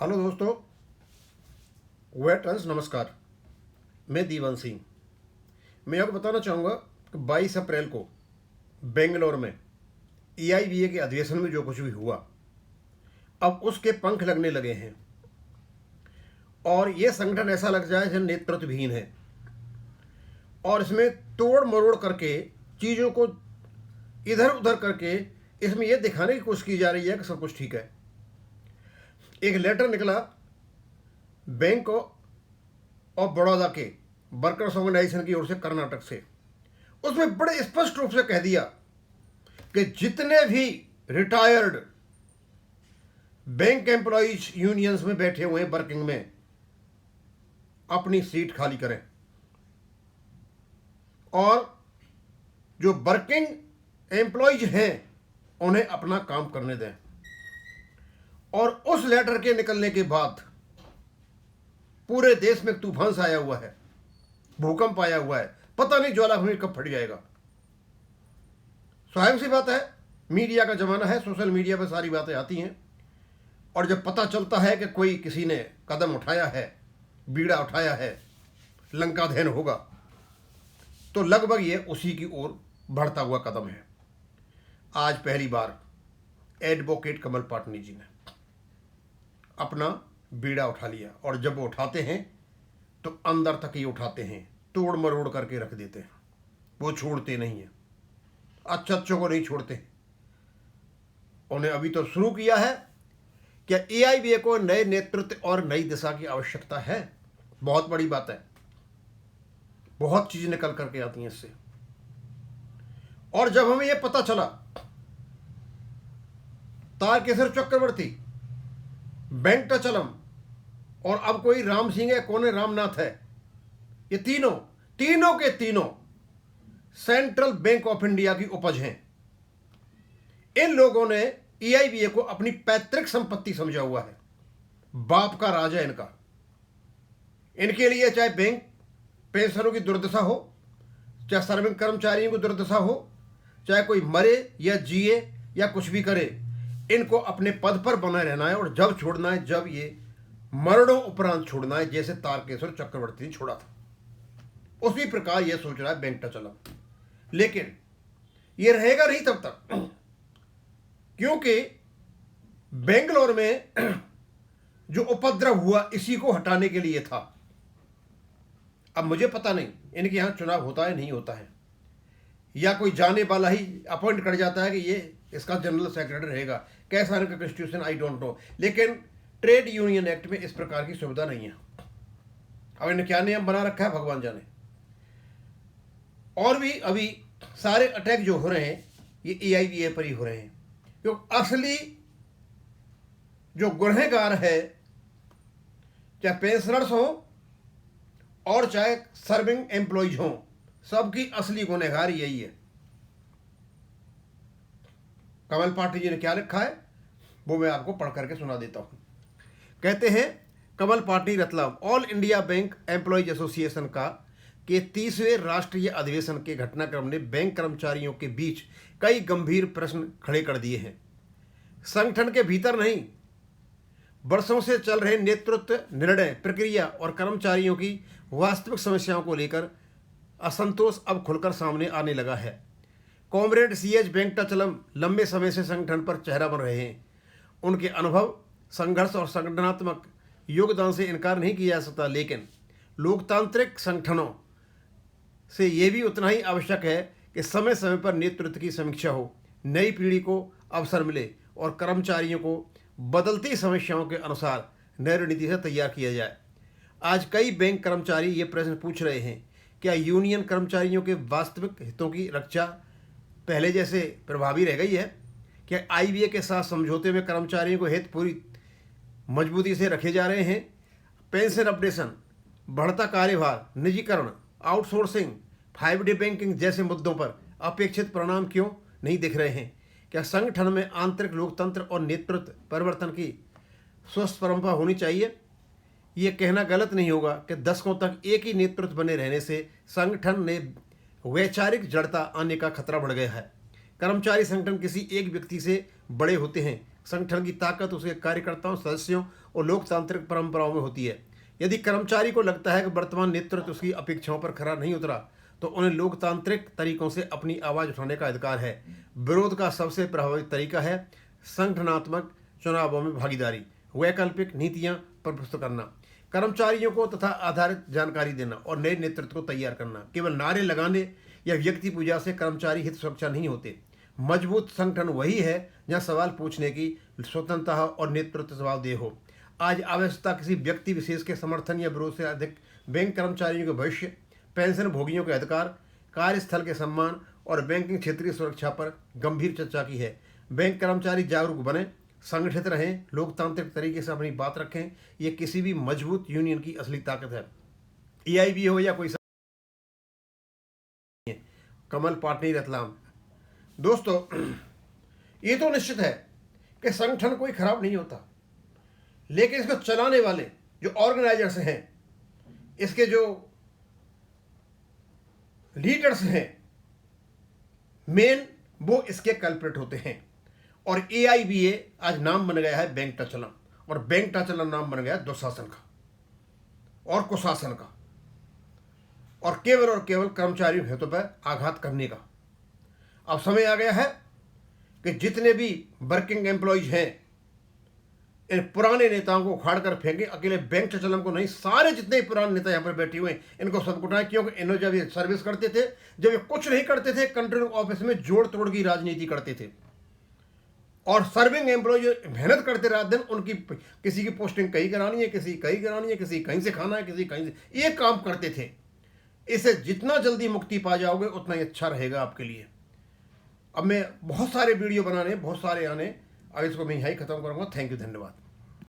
Hello दोस्तों, veterans नमस्कार। मैं दीवान सिंह। मैं आपको बताना चाहूँगा कि 22 अप्रैल को बेंगलोर में EIBA के अधिवेशन में जो कुछ भी हुआ, अब उसके पंख लगने लगे हैं और ये संगठन ऐसा लग जाए जैसे नेतृत्वहीन है और इसमें तोड़ मरोड़ करके चीज़ों को इधर उधर करके इसमें यह दिखाने की कोशिश की जा रही है कि सब कुछ ठीक है। एक लेटर निकला बैंक ऑफ बड़ौदा के वर्कर्स ऑर्गेनाइजेशन की ओर से कर्नाटक से। उसमें बड़े स्पष्ट रूप से कह दिया कि जितने भी रिटायर्ड बैंक एम्प्लॉइज यूनियंस में बैठे हुए हैं वर्किंग में, अपनी सीट खाली करें और जो वर्किंग एम्प्लॉइज हैं उन्हें अपना काम करने दें। और उस लेटर के निकलने के बाद पूरे देश में तूफान सा आया हुआ है, भूकंप आया हुआ है। पता नहीं ज्वालामुखी कब फट जाएगा। स्वाभाविक सी बात है, मीडिया का जमाना है, सोशल मीडिया पर सारी बातें आती हैं और जब पता चलता है कि कोई किसी ने कदम उठाया है, बीड़ा उठाया है, लंका दहन होगा, तो लगभग ये उसी की ओर बढ़ता हुआ कदम है। आज पहली बार एडवोकेट कमल पाटनी जी ने अपना बीड़ा उठा लिया और जब वो उठाते हैं तो अंदर तक ही उठाते हैं, तोड़ मरोड़ करके रख देते हैं। वो छोड़ते नहीं हैं, अच्छों को नहीं छोड़ते। उन्हें अभी तो शुरू किया है। क्या EIBA को नए नेतृत्व और नई दिशा की आवश्यकता है? बहुत बड़ी बात है, बहुत चीज़ निकल करके आती हैं इससे। और जब हमें यह पता चला तारकेश्वर चक्रवर्ती, वेंकटाचलम और अब कोई राम सिंह है, कौन है, रामनाथ है, ये तीनों के तीनों सेंट्रल बैंक ऑफ इंडिया की उपज हैं। इन लोगों ने EIBA को अपनी पैतृक संपत्ति समझा हुआ है, बाप का राज है इनका। इनके लिए चाहे बैंक पेंशनों की दुर्दशा हो, चाहे श्रमिक कर्मचारियों की दुर्दशा हो, चाहे कोई मरे या जिए या कुछ भी करे, इनको अपने पद पर बना रहना है और जब छोड़ना है, जब ये मरणों उपरांत छोड़ना है, जैसे तारकेश्वर चक्रवर्ती ने छोड़ा था। उसी प्रकार यह सोच रहा है वेंकटाचलम। लेकिन यह रहेगा नहीं तब तक, क्योंकि बेंगलोर में जो उपद्रव हुआ इसी को हटाने के लिए था। अब मुझे पता नहीं इनके यहां चुनाव होता है नहीं होता है, या कोई जाने वाला ही अपॉइंट कर जाता है कि ये इसका जनरल सेक्रेटरी रहेगा, कैसा इनका कॉन्स्टिट्यूशन आई डोंट नो। लेकिन ट्रेड यूनियन एक्ट में इस प्रकार की सुविधा नहीं है। अब इन्हें क्या नियम बना रखा है भगवान जाने। और भी अभी सारे अटैक जो हो रहे हैं ये EIBA पर ही हो रहे हैं, क्योंकि असली जो गुनहगार है, चाहे पेंशनर्स हो और चाहे सर्विंग एम्प्लॉयज हो, सबकी असली गुनहगार यही है। कमल पाटनी जी ने क्या लिखा है वो मैं आपको पढ़ करके सुना देता हूं। कहते हैं, Kamal Patni Ratlam, all India bank employees association का के 30वें राष्ट्रीय अधिवेशन के घटनाक्रम ने बैंक कर्मचारियों के बीच कई गंभीर प्रश्न खड़े कर दिए हैं। संगठन के भीतर नहीं, वर्षों से चल रहे नेतृत्व, निर्णय प्रक्रिया और कर्मचारियों की वास्तविक समस्याओं को लेकर असंतोष अब खुलकर सामने आने लगा है। कॉमरेड CH वेंकटाचलम लंबे समय से संगठन पर चेहरा बन रहे हैं। उनके अनुभव, संघर्ष और संगठनात्मक योगदान से इनकार नहीं किया जा सकता, लेकिन लोकतांत्रिक संगठनों से यह भी उतना ही आवश्यक है कि समय समय पर नेतृत्व की समीक्षा हो, नई पीढ़ी को अवसर मिले और कर्मचारियों को बदलती समस्याओं के अनुसार नई रणनीति से तैयार किया जाए। आज कई बैंक कर्मचारी ये प्रश्न पूछ रहे हैं, क्या यूनियन कर्मचारियों के वास्तविक हितों की रक्षा पहले जैसे प्रभावी रह गई है? क्या IBA के साथ समझौते में कर्मचारियों को हित पूरी मजबूती से रखे जा रहे हैं? पेंशन अपडेशन, बढ़ता कार्यभार, निजीकरण, आउटसोर्सिंग, 5D बैंकिंग जैसे मुद्दों पर अपेक्षित परिणाम क्यों नहीं दिख रहे हैं? क्या संगठन में आंतरिक लोकतंत्र और नेतृत्व परिवर्तन की स्वस्थ परंपरा होनी चाहिए? ये कहना गलत नहीं होगा कि दशकों तक एक ही नेतृत्व बने रहने से संगठन में वैचारिक जड़ता आने का खतरा बढ़ गया है। कर्मचारी संगठन किसी एक व्यक्ति से बड़े होते हैं, संगठन की ताकत उसके कार्यकर्ताओं, सदस्यों और लोकतांत्रिक परंपराओं में होती है। यदि कर्मचारी को लगता है कि वर्तमान नेतृत्व उसकी अपेक्षाओं पर खरा नहीं उतरा, तो उन्हें लोकतांत्रिक तरीकों से अपनी आवाज़ उठाने का अधिकार है। विरोध का सबसे प्रभावी तरीका है संगठनात्मक चुनावों में भागीदारी, वैकल्पिक नीतियां प्रस्तुत करना, कर्मचारियों को तथा आधारित जानकारी देना और नए नेतृत्व को तैयार करना। केवल नारे लगाने या व्यक्ति पूजा से कर्मचारी हित सुरक्षा नहीं होते। मजबूत संगठन वही है जहां सवाल पूछने की स्वतंत्रता और नेतृत्व जवाबदेह हो। आज आवश्यकता किसी व्यक्ति विशेष के समर्थन या विरोध से अधिक बैंक कर्मचारियों के भविष्य, पेंशन भोगियों के अधिकार, कार्यस्थल के सम्मान और बैंकिंग क्षेत्रीय सुरक्षा पर गंभीर चर्चा की है। बैंक कर्मचारी जागरूक बने, संगठित रहें, लोकतांत्रिक तरीके से अपनी बात रखें। ये किसी भी मजबूत यूनियन की असली ताकत है। EIB हो या कोई कमल पाटनी रतलाम। दोस्तों, ये तो निश्चित है कि संगठन कोई खराब नहीं होता, लेकिन इसको चलाने वाले जो ऑर्गेनाइजर्स हैं, इसके जो लीडर्स हैं, मेन वो इसके कल्प्रिट होते हैं। और AIBA आज नाम बन गया है बैंक टचलम, और बैंक टचलम नाम बन गया दुशासन का और कुशासन का, और केवल कर्मचारियों हितों पर आघात करने का। अब समय आ गया है कि जितने भी वर्किंग एम्प्लॉयज हैं, इन पुराने नेताओं को उखाड़ कर फेंकें। अकेले बैंक टचलम को नहीं, सारे जितने पुराने नेता यहाँ पर बैठे हुए हैं, इनको सबको उठाएं। क्योंकि इन्होंने जब ये सर्विस करते थे, जब ये कुछ नहीं करते थे, कंट्रोलिंग ऑफिस में जोड़ तोड़ की राजनीति करते थे, और सर्विंग एम्प्लॉय जो मेहनत करते रात दिन, उनकी किसी की पोस्टिंग कहीं करानी है, किसी कहीं करानी है, किसी कहीं से खाना है, किसी कहीं से, ये काम करते थे। इससे जितना जल्दी मुक्ति पा जाओगे उतना ही अच्छा रहेगा आपके लिए। अब मैं बहुत सारे वीडियो बनाने, बहुत सारे आने, अब इसको मैं यहीं खत्म करूँगा। थैंक यू, धन्यवाद।